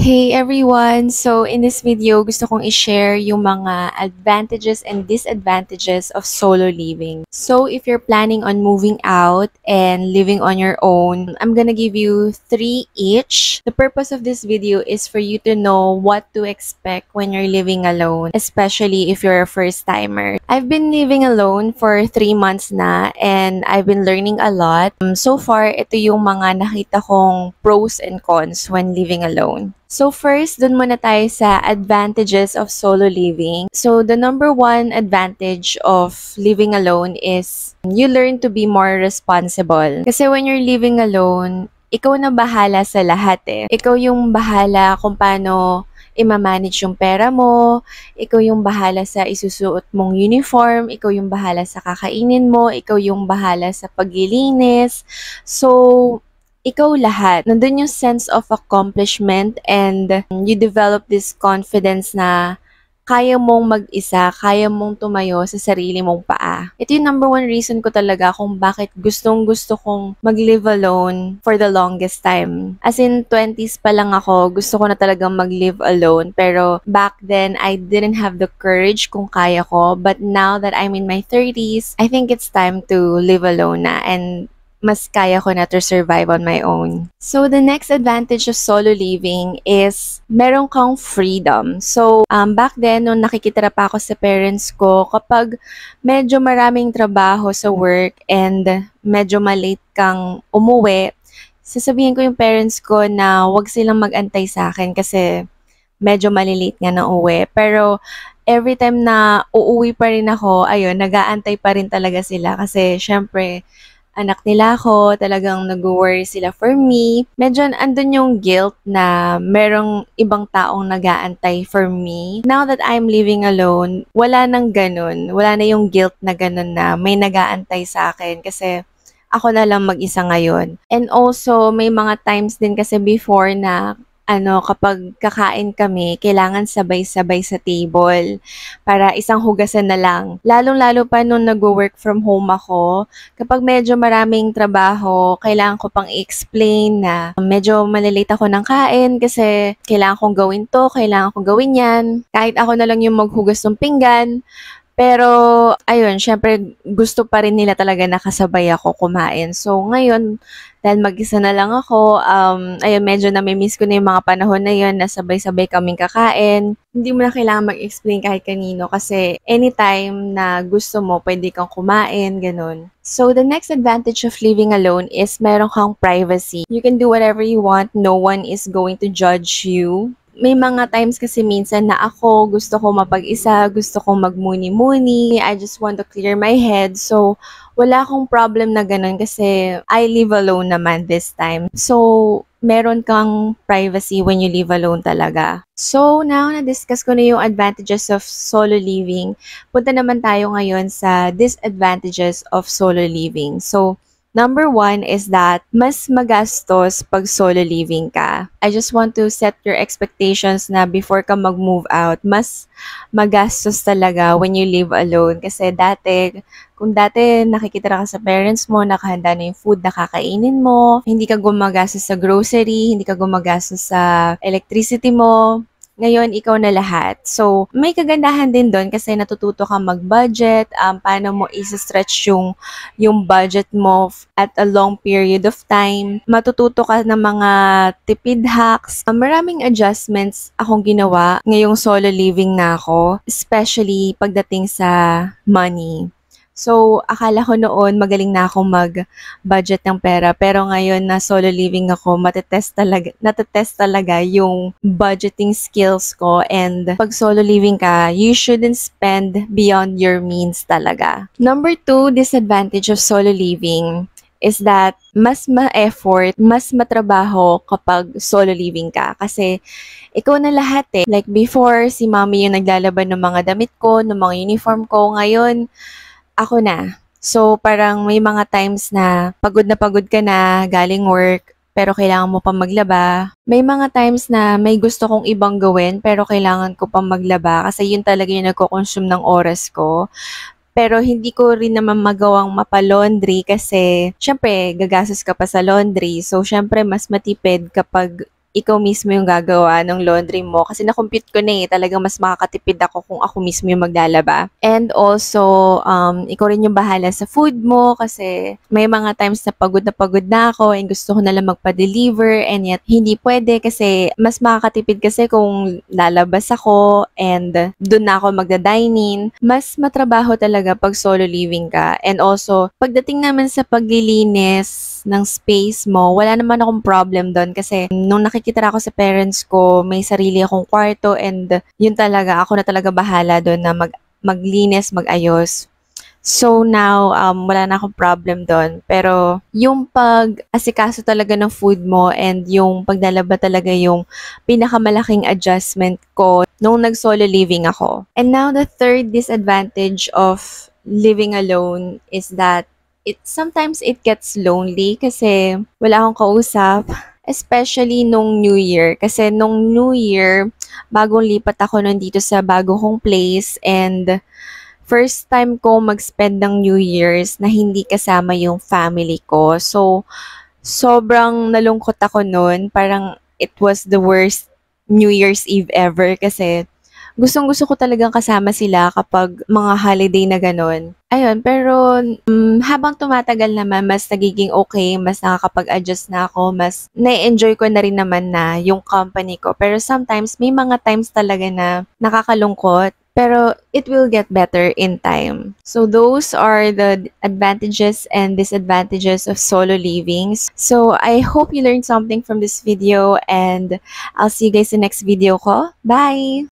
Hey everyone! So in this video, gusto kong i-share yung mga advantages and disadvantages of solo living. So if you're planning on moving out and living on your own, I'm gonna give you 3 each. The purpose of this video is for you to know what to expect when you're living alone, especially if you're a first-timer. I've been living alone for 3 months na and I've been learning a lot. So far, ito yung mga nakita kong pros and cons when living alone. So first, dun muna tayo sa advantages of solo living. So the number one advantage of living alone is you learn to be more responsible. Kasi when you're living alone, ikaw na bahala sa lahat eh. Ikaw yung bahala kung paano i-manage yung pera mo, ikaw yung bahala sa isusuot mong uniform, ikaw yung bahala sa kakainin mo, ikaw yung bahala sa paglilinis. So, ikaw lahat. Nandun yung sense of accomplishment and you develop this confidence na kaya mong mag-isa, kaya mong tumayo sa sarili mong paa. Ito yung number one reason ko talaga kung bakit gustong-gusto kong mag-live alone for the longest time. As in, 20s pa lang ako, gusto ko na talagang mag-live alone. Pero back then, I didn't have the courage kung kaya ko. But now that I'm in my 30s, I think it's time to live alone na and mas kaya ko na to survive on my own. So, the next advantage of solo living is meron kang freedom. So, back then, nung nakikitira pa ako sa parents ko, kapag medyo maraming trabaho sa work and medyo malate kang umuwi, sasabihin ko yung parents ko na wag silang mag-antay sa akin kasi medyo malilate nga na uwi. Pero, every time na uuwi pa rin ako, ayun, nag-aantay pa rin talaga sila kasi syempre, anak nila ako, talagang nag-worry sila for me. Medyo andun yung guilt na merong ibang taong nag-aantay for me. Now that I'm living alone, wala nang ganun. Wala na yung guilt na ganun na may nag-aantay sa akin kasi ako na lang mag-isa ngayon. And also, may mga times din kasi before na kapag kakain kami, kailangan sabay-sabay sa table para isang hugasan na lang. Lalong-lalo pa nung nag-work from home ako, kapag medyo maraming trabaho, kailangan ko pang i-explain na medyo malilate ako ng kain kasi kailangan kong gawin to, kailangan kong gawin yan. Kahit ako na lang yung maghugas ng pinggan, pero, ayun, syempre, gusto pa rin nila talaga nakasabay ako kumain. So, ngayon, dahil mag-isa na lang ako, ayun, medyo nami-miss ko na yung mga panahon na yun na sabay-sabay kaming kakain. Hindi mo na kailangan mag-explain kahit kanino kasi anytime na gusto mo, pwede kang kumain, ganun. So, the next advantage of living alone is meron kang privacy. You can do whatever you want. No one is going to judge you. May mga times kasi minsan na ako gusto ko mapag-isa, gusto ko magmuni-muni, I just want to clear my head. So, wala akong problem na ganun kasi I live alone naman this time. So, meron kang privacy when you live alone talaga. So, now na-discuss ko na yung advantages of solo living. Punta naman tayo ngayon sa disadvantages of solo living. So, number one is that mas magastos pag solo living ka. I just want to set your expectations na before ka mag-move out, mas magastos talaga when you live alone. Kasi kung dati nakikitira ka sa parents mo, nakahanda na yung food na kakainin mo, hindi ka gumagastos sa grocery, hindi ka gumagastos sa electricity mo, ngayon, ikaw na lahat. So, may kagandahan din doon kasi natututo kang mag-budget, paano mo isa-stretch yung budget mo at a long period of time. Matututo ka ng mga tipid hacks. Maraming adjustments akong ginawa ngayong solo living na ako, especially pagdating sa money. So, akala ko noon magaling na akong mag-budget ng pera. Pero ngayon na solo living ako, natetest talaga yung budgeting skills ko. And pag solo living ka, you shouldn't spend beyond your means talaga. Number 2 disadvantage of solo living is that mas ma-effort, mas matrabaho kapag solo living ka. Kasi ikaw na lahat eh. Like before, si mommy yung naglalaban ng mga damit ko, ng mga uniform ko. Ngayon, ako na. So, parang may mga times na pagod ka na galing work, pero kailangan mo pa maglaba. May mga times na may gusto kong ibang gawin, pero kailangan ko pa maglaba kasi yun talaga yung nagko-consume ng oras ko. Pero hindi ko rin naman magawang mapa-laundry kasi syempre gagastos ka pa sa laundry. So, syempre mas matipid kapag ikaw mismo yung gagawa ng laundry mo. Kasi na-compute ko na talagang mas makakatipid ako kung ako mismo yung maglalaba. And also, ikaw rin yung bahala sa food mo kasi may mga times na pagod na ako and gusto ko na lang magpa-deliver and yet hindi pwede kasi mas makakatipid kasi kung lalabas ako and doon na ako magda-dine-in. Mas matrabaho talaga pag solo living ka. And also, pagdating naman sa paglilinis ng space mo, wala naman akong problem doon kasi nung nakikita ako sa parents ko, may sarili akong kwarto and yun talaga, ako na talaga bahala doon na maglinis, magayos. So now, wala na akong problem doon. Pero yung pag-asikaso talaga ng food mo and yung paglalaba talaga yung pinakamalaking adjustment ko nung nag-solo living ako. And now, the third disadvantage of living alone is that sometimes it gets lonely kasi wala akong kausap. Especially nung New Year. Kasi nung New Year, bagong lipat ako nandito sa bago kong place and first time ko mag-spend ng New Year's na hindi kasama yung family ko. So, sobrang nalungkot ako noon. Parang it was the worst New Year's Eve ever kasi gustong-gusto ko talagang kasama sila kapag mga holiday na gano'n. Ayun, pero habang tumatagal naman, mas nagiging okay, mas nakakapag-adjust na ako, mas na-enjoy ko na rin naman na yung company ko. Pero sometimes, may mga times talaga na nakakalungkot, pero it will get better in time. So those are the advantages and disadvantages of solo living. So I hope you learned something from this video and I'll see you guys in the next video ko. Bye!